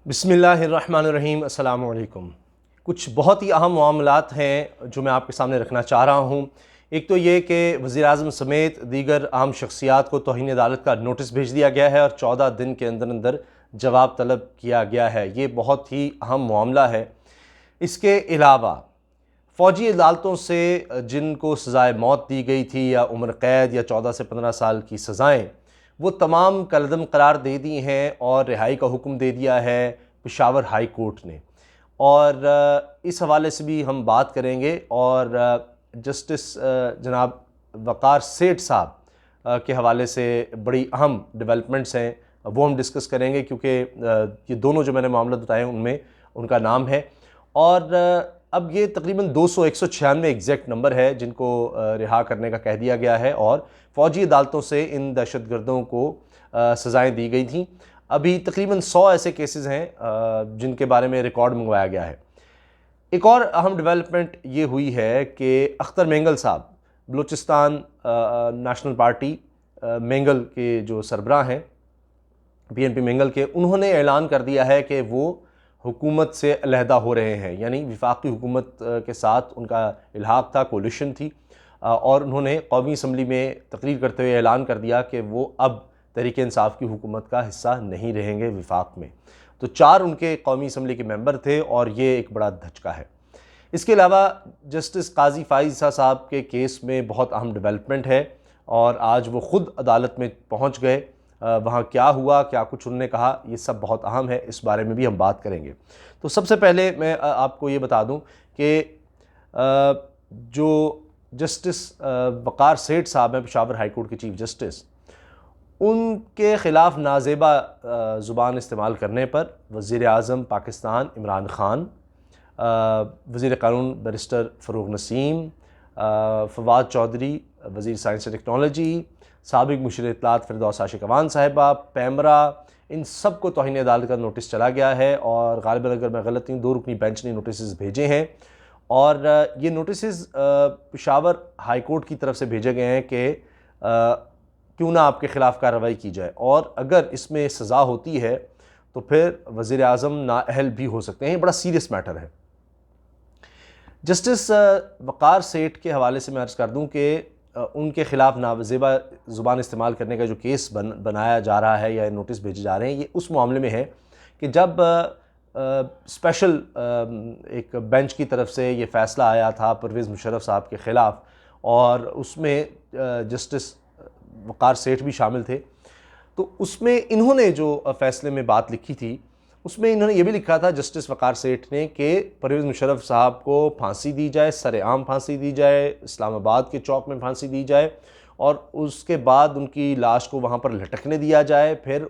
बिस्मिल्लाहिर्रहमानिर्रहीम, अस्सलाम वालेकुम। कुछ बहुत ही अहम मामलात हैं जो मैं आपके सामने रखना चाह रहा हूँ। एक तो ये कि वज़ीर-ए-आज़म समेत दीगर अहम शख्सियात को तौहीन अदालत का नोटिस भेज दिया गया है और 14 दिन के अंदर अंदर जवाब तलब किया गया है। ये बहुत ही अहम मामला है। इसके अलावा फ़ौजी अदालतों से जिनको सज़ाए मौत दी गई थी या उम्र कैद या 14 से 15 साल की सज़ाएँ, वो तमाम कलअदम करार दे दी हैं और रिहाई का हुक्म दे दिया है पेशावर हाई कोर्ट ने। और इस हवाले से भी हम बात करेंगे और जस्टिस जनाब वक़ार सेठ साहब के हवाले से बड़ी अहम डेवलपमेंट्स हैं, वो हम डिस्कस करेंगे क्योंकि ये दोनों जो मैंने मामला बताए उनमें उनका नाम है। और अब ये तकरीबन 196 एग्जैक्ट नंबर है जिनको रिहा करने का कह दिया गया है और फ़ौजी अदालतों से इन दहशतगर्दों को सज़ाएँ दी गई थी। अभी तकरीबन 100 ऐसे केसेस हैं जिनके बारे में रिकॉर्ड मंगवाया गया है। एक और अहम डेवलपमेंट ये हुई है कि अख्तर मेंगल साहब, बलूचिस्तान नेशनल पार्टी मेंगल के जो सरबराह हैं, PNP मेंगल के, उन्होंने ऐलान कर दिया है कि वो हुकूमत से अलहदा हो रहे हैं। यानी वफाकी हुकूमत के साथ उनका इल्हाक था, कोलिशन थी, और उन्होंने कौमी असम्बली में तकरीर करते हुए ऐलान कर दिया कि वो अब तहरीक इंसाफ की हुकूमत का हिस्सा नहीं रहेंगे वफाक में। तो 4 उनके कौमी असम्बली के मेंबर थे और ये एक बड़ा धचका है। इसके अलावा जस्टिस काजी फ़ाइज़ साहब के केस में बहुत अहम डेवलपमेंट है और आज वो ख़ुद अदालत में पहुँच गए। वहाँ क्या हुआ, क्या कुछ उन्होंने कहा, ये सब बहुत अहम है, इस बारे में भी हम बात करेंगे। तो सबसे पहले मैं आपको ये बता दूं कि जो जस्टिस वक़ार सेठ साहब हैं, पेशावर हाई कोर्ट के चीफ जस्टिस, उनके ख़िलाफ़ नाजेबा ज़ुबान इस्तेमाल करने पर वज़ीर-ए-आज़म पाकिस्तान इमरान ख़ान, वज़ीर क़ानून बैरिस्टर फ़रूग़ नसीम, फ़वाद चौधरी वज़ीर साइंस एंड टेक्नोलॉजी, साबिक़ मुशीर इत्तलात फ़िरदौस आशिक़ अवान साहिबा, पैमरा, इन सब को तौहीन अदालत का नोटिस चला गया है। और ग़ालिबन अगर मैं गलत नहीं, 2 रुकनी बेंच ने नोटिस भेजे हैं और ये नोटिस पेशावर हाई कोर्ट की तरफ से भेजे गए हैं कि क्यों ना आपके ख़िलाफ़ कार्रवाई की जाए और अगर इसमें सज़ा होती है तो फिर वज़ीर-ए-आज़म नाअहल भी हो सकते हैं। ये बड़ा सीरियस मैटर है। जस्टिस वक़ार सेठ के हवाले से मैं अर्ज़ कर दूं कि उनके ख़िलाफ़ नाजेबा ज़ुबान इस्तेमाल करने का जो केस बनाया जा रहा है या नोटिस भेजे जा रहे हैं, ये उस मामले में है कि जब स्पेशल एक बेंच की तरफ से ये फ़ैसला आया था परवेज़ मुशर्रफ साहब के ख़िलाफ़ और उसमें जस्टिस वक़ार सेठ भी शामिल थे, तो उसमें इन्होंने जो फ़ैसले में बात लिखी थी, उसमें इन्होंने ये भी लिखा था जस्टिस वक़ार सेठ ने कि परवेज़ मुशर्रफ साहब को फांसी दी जाए, सरेआम फांसी दी जाए, इस्लामाबाद के चौक में फांसी दी जाए और उसके बाद उनकी लाश को वहाँ पर लटकने दिया जाए, फिर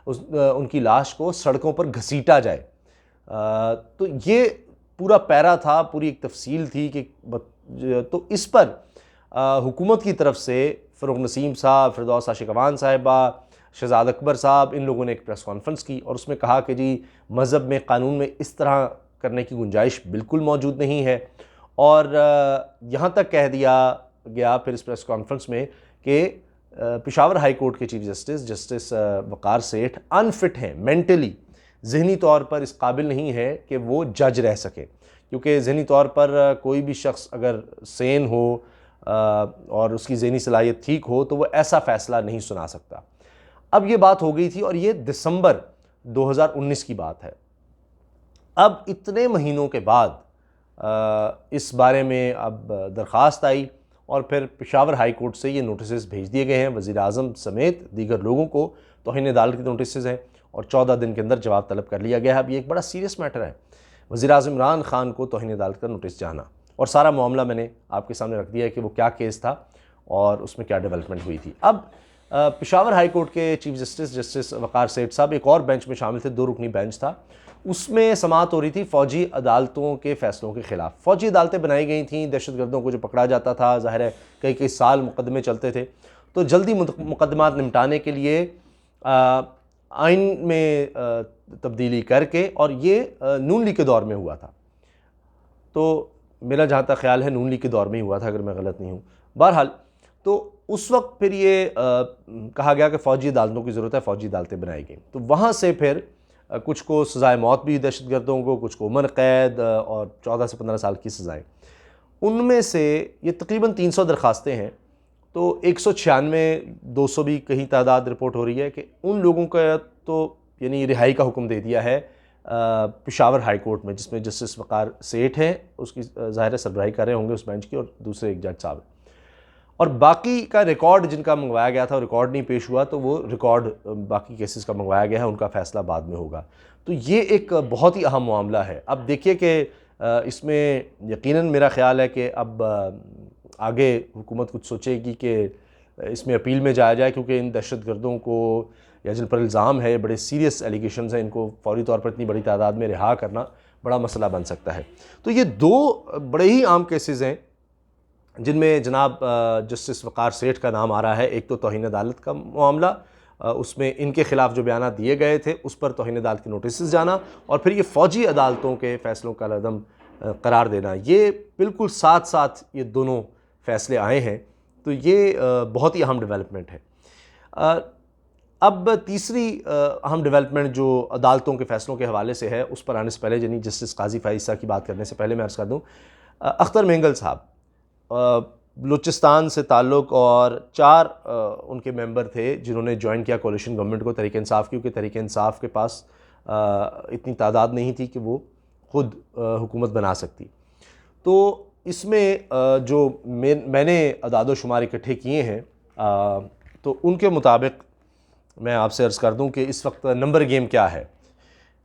उनकी लाश को सड़कों पर घसीटा जाए। तो ये पूरा पैरा था, पूरी एक तफसील थी कि तो इस पर हुकूमत की तरफ से फ़रूग़ नसीम साहब, फ़िरदौस आशिक़ अवान साहिबा, शहज़ाद अकबर साहब, इन लोगों ने एक प्रेस कॉन्फ्रेंस की और उसमें कहा कि जी मज़हब में, कानून में इस तरह करने की गुंजाइश बिल्कुल मौजूद नहीं है। और यहाँ तक कह दिया गया फिर इस प्रेस कॉन्फ्रेंस में कि पेशावर हाई कोर्ट के चीफ जस्टिस जस्टिस वक़ार सेठ अनफिट हैं, मेंटली ज़हनी तौर पर इस काबिल नहीं है कि वो जज रह सकें, क्योंकि ज़हनी तौर पर कोई भी शख्स अगर सेन हो और उसकी ज़हनी सलाहियत ठीक हो तो वो ऐसा फ़ैसला नहीं सुना सकता। अब ये बात हो गई थी और ये दिसंबर 2019 की बात है। अब इतने महीनों के बाद इस बारे में अब दरख्वास्त आई और फिर पेशावर हाई कोर्ट से ये नोटिस भेज दिए गए हैं। वज़ीर-ए-आज़म समेत दीगर लोगों को तौहीन अदालत के नोटिस हैं और 14 दिन के अंदर जवाब तलब कर लिया गया है। अब ये एक बड़ा सीरियस मैटर है, वज़ीर-ए-आज़म इमरान ख़ान को तौहीन अदालत का नोटिस जाना, और सारा मामला मैंने आपके सामने रख दिया है कि वो क्या केस था और उसमें क्या डेवलपमेंट हुई थी। अब पेशावर हाई कोर्ट के चीफ जस्टिस जस्टिस वक़ार सेठ साहब एक और बेंच में शामिल थे, 2 रुकनी बेंच था, उसमें समाअत हो रही थी फ़ौजी अदालतों के फ़ैसलों के ख़िलाफ़। फ़ौजी अदालतें बनाई गई थी, दहशतगर्दों को जो पकड़ा जाता था, ज़ाहिर है कई कई साल मुकदमे चलते थे, तो जल्दी मुकदमात निपटाने के लिए आइन में तब्दीली करके, और ये नून लीग के दौर में हुआ था, तो मेरा जहाँ तक ख्याल है नून लीग के दौर में ही हुआ था अगर मैं गलत नहीं हूँ। बहरहाल तो उस वक्त फिर ये कहा गया कि फ़ौजी अदालतों की ज़रूरत है, फ़ौजी अदालतें बनाई गई। तो वहाँ से फिर कुछ को सज़ाए मौत भी दहशतगर्दों को, कुछ को उम्र कैद और 14 से 15 साल की सज़ाएँ। उनमें से ये तकरीबन 300 दरख्वास्तें हैं, तो 196, 200 भी कहीं तादाद रिपोर्ट हो रही है कि उन लोगों का तो यानी रिहाई का हुक्म दे दिया है पेशावर हाई कोर्ट में, जिसमें जस्टिस वक़ार सेठ हैं, उसकी ज़ाहिर सरबराही कर रहे होंगे उस बेंच की, और दूसरे एक जज साहब हैं। और बाकी का रिकॉर्ड जिनका मंगवाया गया था, रिकॉर्ड नहीं पेश हुआ, तो वो रिकॉर्ड बाकी केसेस का मंगवाया गया है, उनका फ़ैसला बाद में होगा। तो ये एक बहुत ही अहम मामला है। अब देखिए कि इसमें यकीनन मेरा ख़्याल है कि अब आगे हुकूमत कुछ सोचेगी कि इसमें अपील में जाया जाए, क्योंकि इन दहशतगर्दों को या जिन पर इल्ज़ाम है, बड़े सीरियस एलिगेशंस हैं, इनको फौरी तौर पर इतनी बड़ी तादाद में रिहा करना बड़ा मसला बन सकता है। तो ये दो बड़े ही आम केसेस हैं जिनमें जनाब जस्टिस वक़ार सेठ का नाम आ रहा है। एक तो तौहीन अदालत का मामला, उसमें इनके ख़िलाफ़ जो बयान दिए गए थे उस पर तौहीन अदालत के नोटिस जाना, और फिर ये फ़ौजी अदालतों के फ़ैसलों का लदम करार देना, ये बिल्कुल साथ साथ ये दोनों फ़ैसले आए हैं। तो ये बहुत ही अहम डेवलपमेंट है। अब तीसरी अहम डेवलपमेंट जो अदालतों के फ़ैसलों के हवाले से है, उस पर आने से पहले, यानी जस्टिस काजी फ़ाइज़ की बात करने से पहले मैं अर्ज़ कर दूँ, अख्तर मेंगल साहब बलूचिस्तान से ताल्लुक़, और 4 उनके मेंबर थे जिन्होंने ज्वाइन किया कोalition गवर्नमेंट को तहरीक इंसाफ की, क्योंकि तहरीक इंसाफ के पास इतनी तादाद नहीं थी कि वो ख़ुद हुकूमत बना सकती। तो इसमें जो मैंने अदाद शुमार इकट्ठे किए हैं, तो उनके मुताबिक मैं आपसे अर्ज़ कर दूं कि इस वक्त नंबर गेम क्या है।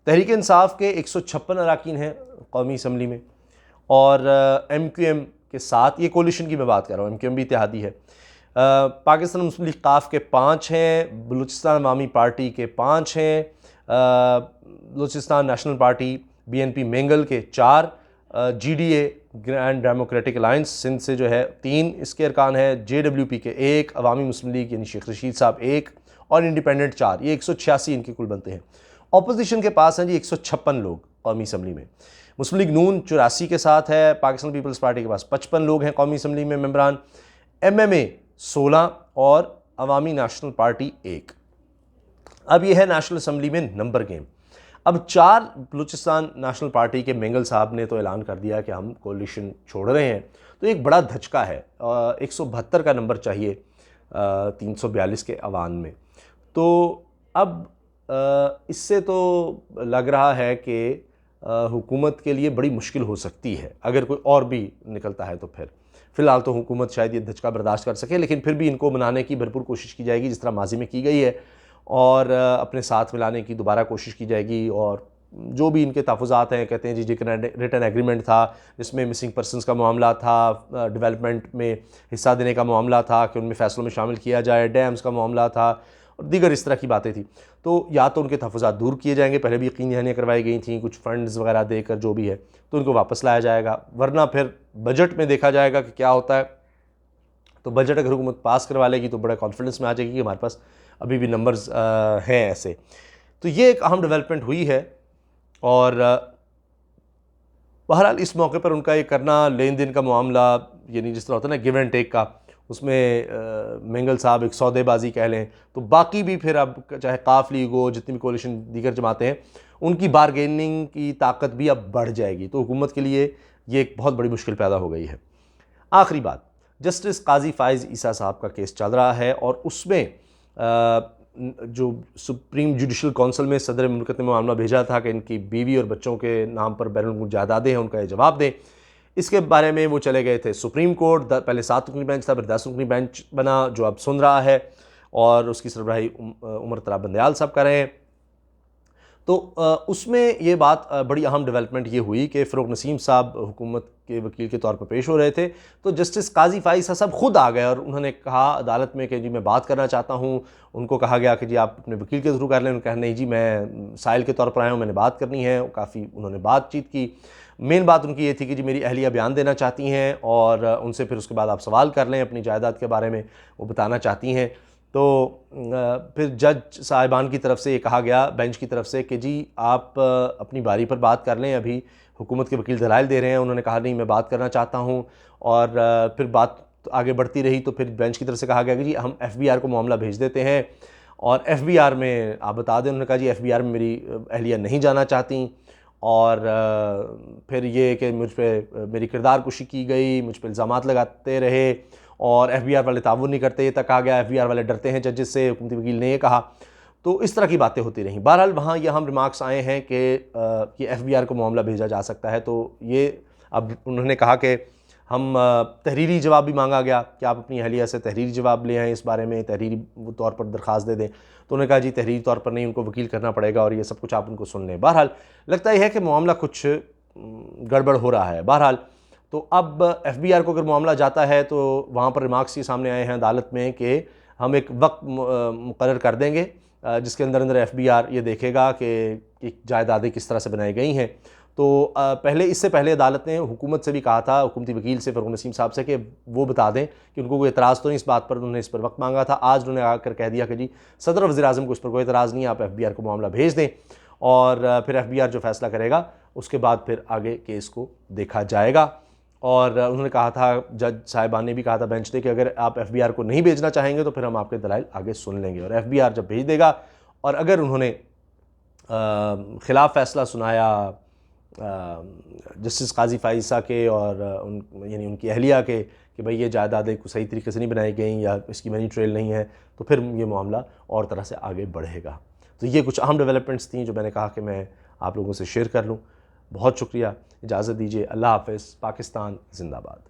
तहरीक इंसाफ के 156 अरकान हैं कौमी असम्बली में, और MQM के साथ, ये कोलिशन की मैं बात कर रहा हूँ, MQM भी इत्तेहादी है। पाकिस्तान मुस्लिम लीग काफ के 5 हैं, बलूचिस्तान अवामी पार्टी के 5 हैं, Balochistan national party BNP Mengal के 4, GDA grand democratic alliance Sindh से जो है 3 इसके अरकान है, JWP के 1, अवामी मुस्लिम लीग यानी शेख रशीद साहब 1, और इंडिपेंडेंट 4। ये 186 इनके कुल बनते हैं। अपोजिशन के पास हैं जी 156 लोग कौमी असम्बली में। मुस्लिम लीग नून 84 के साथ है, पाकिस्तान पीपल्स पार्टी के पास 55 लोग हैं कौमी असम्बली में मेंबरान, MMA 16 और अवामी नेशनल पार्टी 1। अब यह है नेशनल असम्बली में नंबर गेम। अब 4 बलूचिस्तान नेशनल पार्टी के मेंगल साहब ने तो ऐलान कर दिया कि हम कोलिशन छोड़ रहे हैं, तो एक बड़ा धचका है। 172 का नंबर चाहिए 342 के अवान में। तो अब इससे तो लग रहा है कि हुकूमत के लिए बड़ी मुश्किल हो सकती है अगर कोई और भी निकलता है। तो फिर फ़िलहाल तो हुकूमत शायद ये धचका बर्दाश्त कर सके, लेकिन फिर भी इनको मनाने की भरपूर कोशिश की जाएगी जिस तरह माजी में की गई है, और अपने साथ मिलाने की दोबारा कोशिश की जाएगी। और जो भी इनके तहफ़्फ़ुज़ात हैं, कहते हैं जी रिटन एग्रीमेंट था जिसमें मिसिंग पर्सनस का मामला था, डेवलपमेंट में हिस्सा देने का मामला था कि उनमें फ़ैसलों में शामिल किया जाए, डैम्स का मामला था और दीगर इस तरह की बातें थी। तो या तो उनके तहफ़्फ़ुज़ात दूर किए जाएंगे, पहले भी यकीन दहानियाँ करवाई गई थी कुछ फ़ंड्स वगैरह देकर, जो भी है तो उनको वापस लाया जाएगा, वरना फिर बजट में देखा जाएगा कि क्या होता है। तो बजट अगर हुकूमत पास करवा लेगी तो बड़ा कॉन्फिडेंस में आ जाएगी कि हमारे पास अभी भी नंबर्स हैं ऐसे। तो ये एक अहम डेवलपमेंट हुई है, और बहरहाल इस मौके पर उनका ये करना, लेन देन का मामला, यानी जिस तरह होता है ना गिव एंड टेक का, उसमें मेंगल साहब एक सौदेबाजी कह लें, तो बाकी भी फिर अब चाहे काफ लीग हो, जितनी भी कोलिशन दीगर जमातें हैं, उनकी बारगेनिंग की ताकत भी अब बढ़ जाएगी। तो हुकूमत के लिए ये एक बहुत बड़ी मुश्किल पैदा हो गई है। आखिरी बात, जस्टिस काजी फ़ाइज़ ईसा साहब का केस चल रहा है, और उसमें जो सुप्रीम जुडिशल काउंसिल में सदर मुल्कत ने मामला भेजा था कि इनकी बीवी और बच्चों के नाम पर बैरून जायदादें हैं, उनका ये जवाब दें। इसके बारे में वो चले गए थे सुप्रीम कोर्ट। पहले 7 रुकनी बेंच था, फिर 10 रुकनी बेंच बना, जो अब सुन रहा है, और उसकी सरबराही उमर तरा बंदयाल साहब कर रहे हैं। तो उसमें ये बात बड़ी अहम डेवलपमेंट ये हुई कि फ़ारूक नसीम साहब हुकूमत के वकील के तौर पर पेश हो रहे थे, तो जस्टिस काजी फ़ाइज़ साहब खुद आ गए और उन्होंने कहा अदालत में कि जी मैं बात करना चाहता हूँ। उनको कहा गया कि जी आप अपने वकील के थ्रू कर लें। उन्होंने कहा नहीं जी मैं साइल के तौर पर आया हूँ, मैंने बात करनी है। काफ़ी उन्होंने बातचीत की। मेन बात उनकी ये थी कि जी मेरी अहलिया बयान देना चाहती हैं, और उनसे फिर उसके बाद आप सवाल कर लें अपनी जायदाद के बारे में, वो बताना चाहती हैं। तो फिर जज साहिबान की तरफ से ये कहा गया, बेंच की तरफ से, कि जी आप अपनी बारी पर बात कर लें, अभी हुकूमत के वकील दलाइल दे रहे हैं। उन्होंने कहा नहीं मैं बात करना चाहता हूँ, और फिर बात आगे बढ़ती रही। तो फिर बेंच की तरफ से कहा गया कि जी हम FBR को मामला भेज देते हैं, और एफबीआर में आप बता दें, उन्होंने कहा जी एफबीआर में मेरी अहलिया नहीं जाना चाहती, और फिर ये कि मुझ पर मेरी किरदार कुशी की गई, मुझ पर इल्ज़ामात लगाते रहे और एफबीआर वाले ताउन नहीं करते, ये तक आ गया एफबीआर वाले डरते हैं जजेस से, हुकूमती वकील ने ये कहा। तो इस तरह की बातें होती रहीं। बहरहाल वहाँ ये हम रिमार्क्स आए हैं कि ये एफबीआर को मामला भेजा जा सकता है। तो ये अब उन्होंने कहा कि हम तहरीरी जवाब भी मांगा गया कि आप अपनी अहलिया से तहरीरी जवाब ले आएँ इस बारे में, तहरीरी तौर पर दरख्वास्त दे दें। तो उन्होंने कहा जी तहरीरी तौर पर नहीं, उनको वकील करना पड़ेगा और ये सब कुछ आप उनको सुन लें। बहरहाल लगता यह है कि मामला कुछ गड़बड़ हो रहा है। बहरहाल तो अब एफबीआर को अगर मामला जाता है तो वहाँ पर रिमार्क्स ये सामने आए हैं अदालत में कि हम एक वक्त मुकर्रर कर देंगे जिसके अंदर एफबीआर ये देखेगा कि जायदादें किस तरह से बनाई गई हैं। तो इससे पहले अदालत ने हुकूमत से भी कहा था, हुकूमती वकील से फ़रूख नसीम साहब से, कि वो बता दें कि उनको कोई एतराज़ तो नहीं इस बात पर। उन्होंने इस पर वक्त मांगा था। आज उन्होंने आकर कह दिया कि जी सदर और वज़ीर आज़म को इस पर कोई एतराज़ नहीं है, आप एफबीआर को मामला भेज दें और फिर एफबीआर जो फैसला करेगा उसके बाद फिर आगे केस को देखा जाएगा। और उन्होंने कहा था, जज साहिबान ने भी कहा था बेंच ने, कि अगर आप एफबीआर को नहीं भेजना चाहेंगे तो फिर हम आपके दलाइल आगे सुन लेंगे। और एफबीआर जब भेज देगा और अगर उन्होंने ख़िलाफ़ फ़ैसला सुनाया जस्टिस काजी फ़ाइज़ा के और यानी उनकी अहलिया के कि भाई ये जायदादें को सही तरीके से नहीं बनाई गई या इसकी मनी ट्रेल नहीं है, तो फिर ये मामला और तरह से आगे बढ़ेगा। तो ये कुछ अहम डेवलपमेंट्स थी जो मैंने कहा कि मैं आप लोगों से शेयर कर लूँ। बहुत शुक्रिया, इजाज़त दीजिए, अल्लाह हाफ़िज़, पाकिस्तान ज़िंदाबाद।